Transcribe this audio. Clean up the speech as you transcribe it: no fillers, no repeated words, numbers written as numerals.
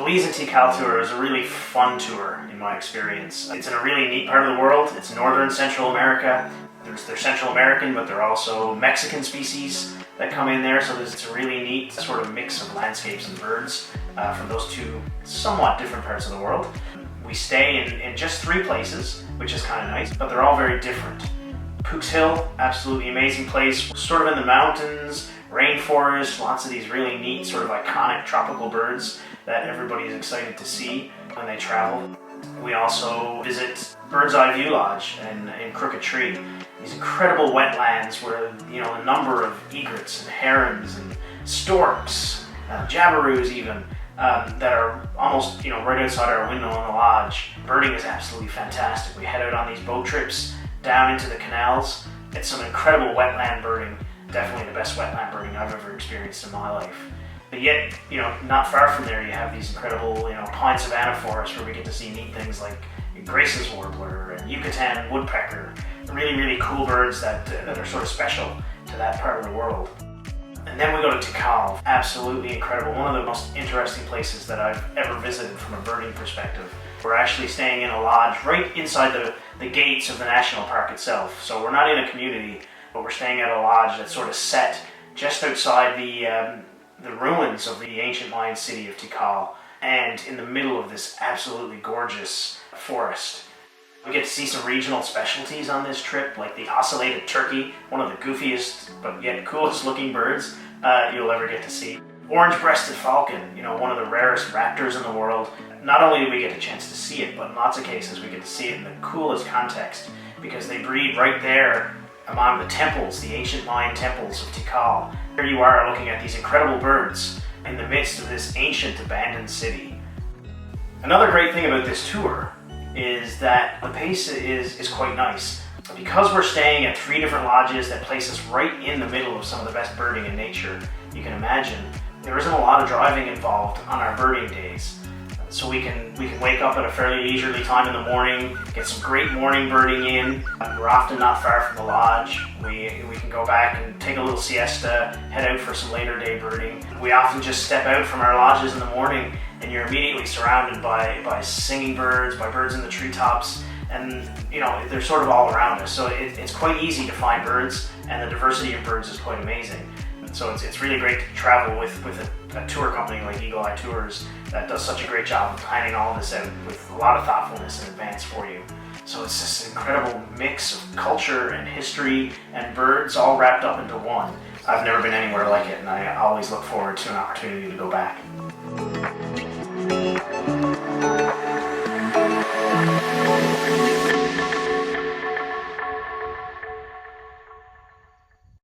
Belize and Tikal tour is a really fun tour in my experience. It's in a really neat part of the world. It's northern Central America. They're Central American, but they're also Mexican species that come in there, so it's a really neat sort of mix of landscapes and birds from those two somewhat different parts of the world. We stay in just 3 places, which is kind of nice, but they're all very different. Pook's Hill, absolutely amazing place, sort of in the mountains, rainforest, lots of these really neat sort of iconic tropical birds that everybody is excited to see when they travel. We also visit Bird's Eye View Lodge in Crooked Tree. These incredible wetlands where, you know, a number of egrets and herons and storks, jabberoos even, that are almost, you know, right outside our window in the lodge. Birding is absolutely fantastic. We head out on these boat trips down into the canals. It's some incredible wetland birding, definitely the best wetland birding I've ever experienced in my life. But yet, you know, not far from there you have these incredible, you know, pine savanna forests where we get to see neat things like Grace's warbler and Yucatan woodpecker. Really, really cool birds that are sort of special to that part of the world. And then we go to Tikal. Absolutely incredible. One of the most interesting places that I've ever visited from a birding perspective. We're actually staying in a lodge right inside the gates of the national park itself. So we're not in a community, but we're staying at a lodge that's sort of set just outside the ruins of the ancient Mayan city of Tikal, and in the middle of this absolutely gorgeous forest. We get to see some regional specialties on this trip, like the ocellated turkey, one of the goofiest but yet coolest looking birds you'll ever get to see. Orange-breasted falcon, you know, one of the rarest raptors in the world. Not only do we get a chance to see it, but in lots of cases we get to see it in the coolest context, because they breed right there among the temples, the ancient Mayan temples of Tikal. Here you are looking at these incredible birds in the midst of this ancient abandoned city. Another great thing about this tour is that the pace is quite nice. Because we're staying at 3 different lodges that place us right in the middle of some of the best birding in nature you can imagine, there isn't a lot of driving involved on our birding days. So we can wake up at a fairly leisurely time in the morning, get some great morning birding in. We're often not far from the lodge. We can go back and take a little siesta, head out for some later day birding. We often just step out from our lodges in the morning and you're immediately surrounded by singing birds, by birds in the treetops, and you know, they're sort of all around us. So it's quite easy to find birds, and the diversity of birds is quite amazing. So it's really great to travel with a tour company like Eagle Eye Tours that does such a great job of planning all of this out with a lot of thoughtfulness in advance for you. So it's this incredible mix of culture and history and birds all wrapped up into one. I've never been anywhere like it, and I always look forward to an opportunity to go back.